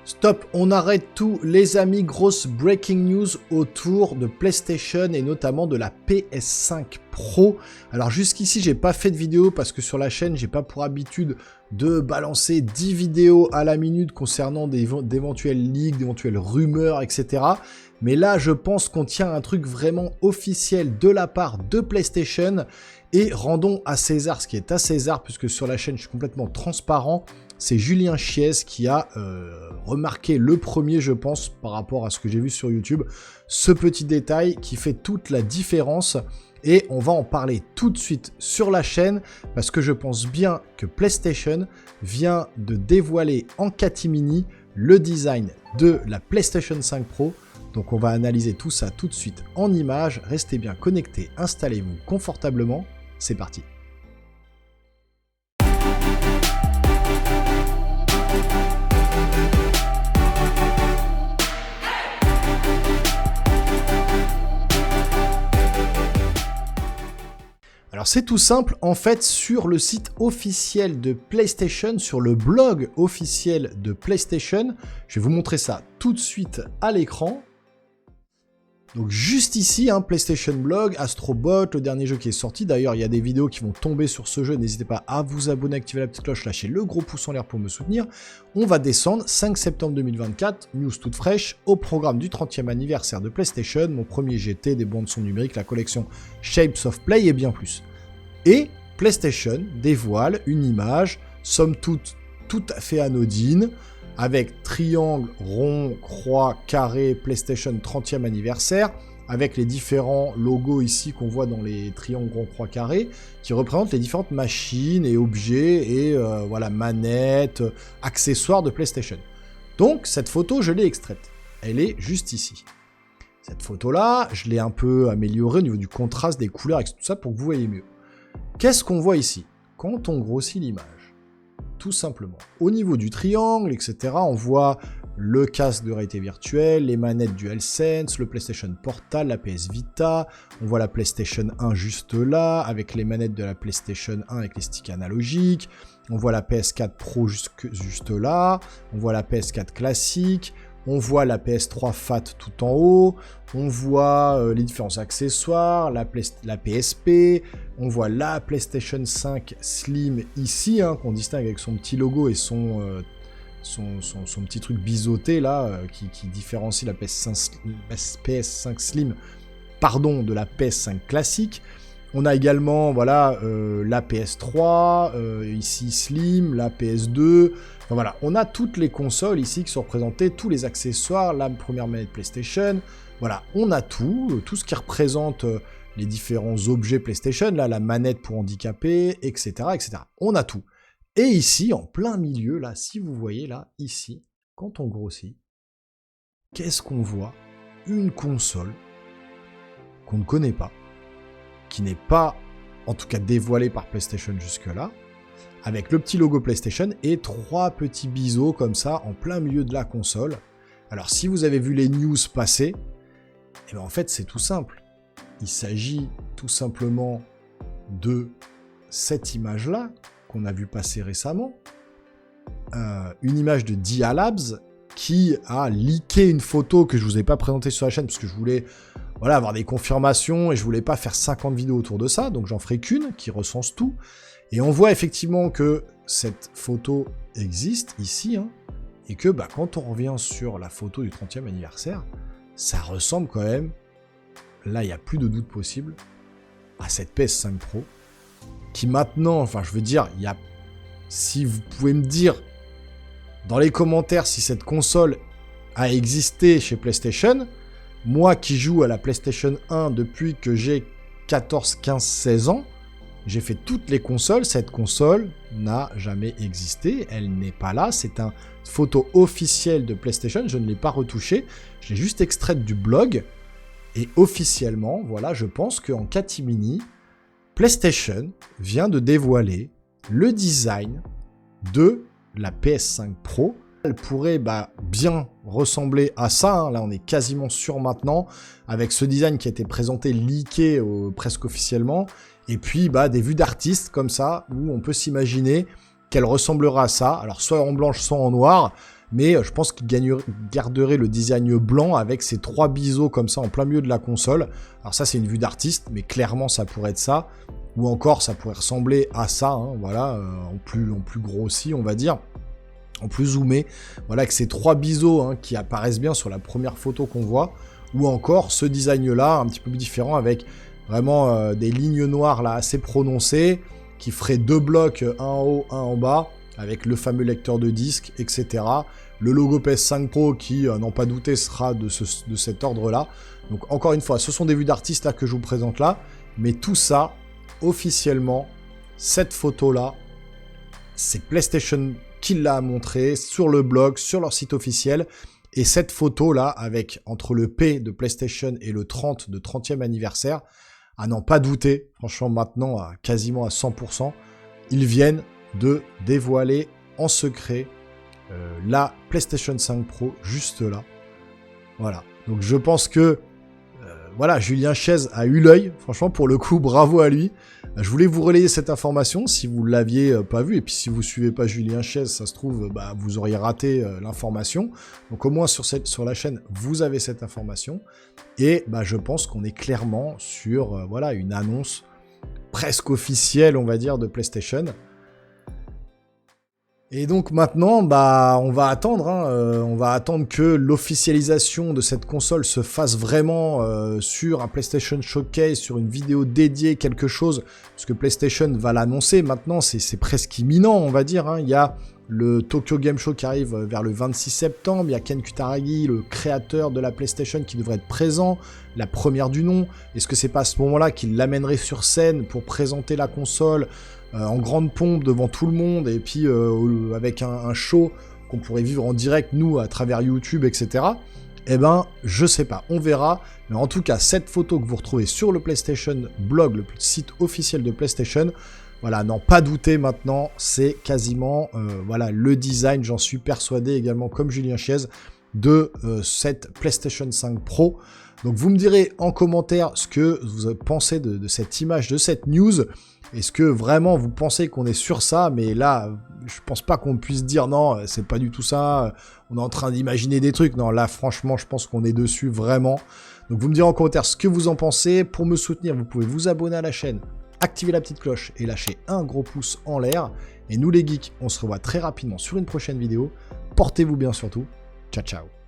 Stop, on arrête tout les amis, grosse breaking news autour de PlayStation et notamment de la PS5 Pro. Alors jusqu'ici j'ai pas fait de vidéo parce que sur la chaîne j'ai pas pour habitude de balancer 10 vidéos à la minute concernant d'éventuels leaks, d'éventuelles rumeurs, etc. Mais là je pense qu'on tient un truc vraiment officiel de la part de PlayStation et rendons à César ce qui est à César puisque sur la chaîne je suis complètement transparent. C'est Julien Chiez qui a remarqué le premier, je pense, par rapport à ce que j'ai vu sur YouTube, ce petit détail qui fait toute la différence. Et on va en parler tout de suite sur la chaîne parce que je pense bien que PlayStation vient de dévoiler en catimini le design de la PlayStation 5 Pro. Donc on va analyser tout ça tout de suite en images. Restez bien connectés, installez-vous confortablement. C'est parti. Alors c'est tout simple, en fait sur le site officiel de PlayStation, sur le blog officiel de PlayStation, je vais vous montrer ça tout de suite à l'écran. Donc juste ici, PlayStation Blog, Astro Bot, le dernier jeu qui est sorti. D'ailleurs, il y a des vidéos qui vont tomber sur ce jeu. N'hésitez pas à vous abonner, activer la petite cloche, lâcher le gros pouce en l'air pour me soutenir. On va descendre, 5 septembre 2024, news toute fraîche, au programme du 30e anniversaire de PlayStation, mon premier GT, des bandes son numériques, la collection Shapes of Play et bien plus. Et PlayStation dévoile une image, somme toute, tout à fait anodine, avec triangle, rond, croix, carré, PlayStation 30e anniversaire, avec les différents logos ici qu'on voit dans les triangles, rond, croix, carré, qui représentent les différentes machines et objets et voilà, manettes, accessoires de PlayStation. Donc cette photo, je l'ai extraite. Elle est juste ici. Cette photo-là, je l'ai un peu améliorée au niveau du contraste, des couleurs, et tout ça pour que vous voyez mieux. Qu'est-ce qu'on voit ici? Quand on grossit l'image, tout simplement, au niveau du triangle, etc., on voit le casque de réalité virtuelle, les manettes DualSense, le PlayStation Portal, la PS Vita, on voit la PlayStation 1 juste là, avec les manettes de la PlayStation 1 avec les sticks analogiques, on voit la PS4 Pro juste là, on voit la PS4 classique, on voit la PS3 Fat tout en haut, on voit les différents accessoires, la PSP, on voit la PlayStation 5 Slim ici, qu'on distingue avec son petit logo et son petit truc biseauté là, qui différencie la PS5 Slim de la PS5 classique. On a également voilà, la PS3, ici Slim, la PS2, enfin, voilà, on a toutes les consoles ici qui sont représentées, tous les accessoires, la première manette PlayStation, voilà, on a tout ce qui représente les différents objets PlayStation, là, la manette pour handicapés, etc., etc. On a tout. Et ici, en plein milieu, là, si vous voyez, là, ici, quand on grossit, qu'est-ce qu'on voit? Une console qu'on ne connaît pas, qui n'est pas, en tout cas, dévoilée par PlayStation jusque-là, avec le petit logo PlayStation et 3 petits biseaux comme ça, en plein milieu de la console. Alors, si vous avez vu les news passer, eh ben, en fait, c'est tout simple. Il s'agit tout simplement de cette image-là, qu'on a vu passer récemment, une image de Dialabs qui a leaké une photo que je ne vous ai pas présentée sur la chaîne, parce que je voulais voilà, avoir des confirmations et je voulais pas faire 50 vidéos autour de ça, donc j'en ferai qu'une qui recense tout. Et on voit effectivement que cette photo existe ici, et que quand on revient sur la photo du 30e anniversaire, ça ressemble quand même, là il n'y a plus de doute possible, à cette PS5 Pro, qui maintenant, enfin je veux dire, si vous pouvez me dire dans les commentaires si cette console a existé chez PlayStation, moi qui joue à la PlayStation 1 depuis que j'ai 14, 15, 16 ans, j'ai fait toutes les consoles, cette console n'a jamais existé, elle n'est pas là, c'est une photo officielle de PlayStation, je ne l'ai pas retouchée, je l'ai juste extraite du blog, et officiellement, voilà, je pense qu'en catimini, PlayStation vient de dévoiler le design de la PS5 Pro. Elle pourrait bien ressembler à ça, là on est quasiment sûr maintenant, avec ce design qui a été présenté, leaké presque officiellement, et puis des vues d'artistes comme ça, où on peut s'imaginer qu'elle ressemblera à ça, alors soit en blanche, soit en noir, mais je pense qu'il garderait le design blanc avec ces 3 biseaux comme ça en plein milieu de la console. Alors ça, c'est une vue d'artiste, mais clairement, ça pourrait être ça. Ou encore, ça pourrait ressembler à ça, hein, voilà, en plus grossi, on va dire. En plus zoomé, voilà, avec ces 3 biseaux hein, qui apparaissent bien sur la première photo qu'on voit. Ou encore, ce design-là, un petit peu différent, avec vraiment des lignes noires là assez prononcées, qui ferait 2 blocs, un en haut, un en bas, avec le fameux lecteur de disques, etc. Le logo PS5 Pro qui, n'en pas douter, sera de cet ordre-là. Donc encore une fois, ce sont des vues d'artistes là que je vous présente là, mais tout ça, officiellement, cette photo-là, c'est PlayStation qui l'a montré sur le blog, sur leur site officiel, et cette photo-là, avec entre le P de PlayStation et le 30 de 30e anniversaire, à n'en pas douter, franchement maintenant, quasiment à 100%, ils viennent de dévoiler en secret la PlayStation 5 Pro juste là. Voilà. Donc je pense que voilà, Julien Chaise a eu l'œil. Franchement, pour le coup, bravo à lui. Je voulais vous relayer cette information si vous ne l'aviez pas vue. Et puis si vous ne suivez pas Julien Chaise, ça se trouve, bah, vous auriez raté l'information. Donc au moins sur la chaîne, vous avez cette information. Et bah, je pense qu'on est clairement sur voilà, une annonce presque officielle, on va dire, de PlayStation. Et donc maintenant, bah, on va attendre, hein, on va attendre que l'officialisation de cette console se fasse vraiment sur un PlayStation Showcase, sur une vidéo dédiée, quelque chose, parce que PlayStation va l'annoncer maintenant, c'est presque imminent, on va dire, hein. Il y a le Tokyo Game Show qui arrive vers le 26 septembre, il y a Ken Kutaragi, le créateur de la PlayStation, qui devrait être présent, la première du nom. Est-ce que c'est pas à ce moment-là qu'il l'amènerait sur scène pour présenter la console en grande pompe devant tout le monde, et puis avec un show qu'on pourrait vivre en direct, nous, à travers YouTube, etc. Eh ben, je sais pas, on verra. Mais en tout cas, cette photo que vous retrouvez sur le PlayStation Blog, le site officiel de PlayStation, voilà, n'en pas douter maintenant, c'est quasiment voilà, le design, j'en suis persuadé également, comme Julien Chaise, de cette PlayStation 5 Pro. Donc vous me direz en commentaire ce que vous pensez de cette image, de cette news. Est-ce que vraiment vous pensez qu'on est sur ça? Mais là, je pense pas qu'on puisse dire non, c'est pas du tout ça, on est en train d'imaginer des trucs. Non, là, franchement, je pense qu'on est dessus, vraiment. Donc vous me direz en commentaire ce que vous en pensez. Pour me soutenir, vous pouvez vous abonner à la chaîne, activer la petite cloche et lâcher un gros pouce en l'air. Et nous les geeks, on se revoit très rapidement sur une prochaine vidéo. Portez-vous bien surtout. Ciao, ciao.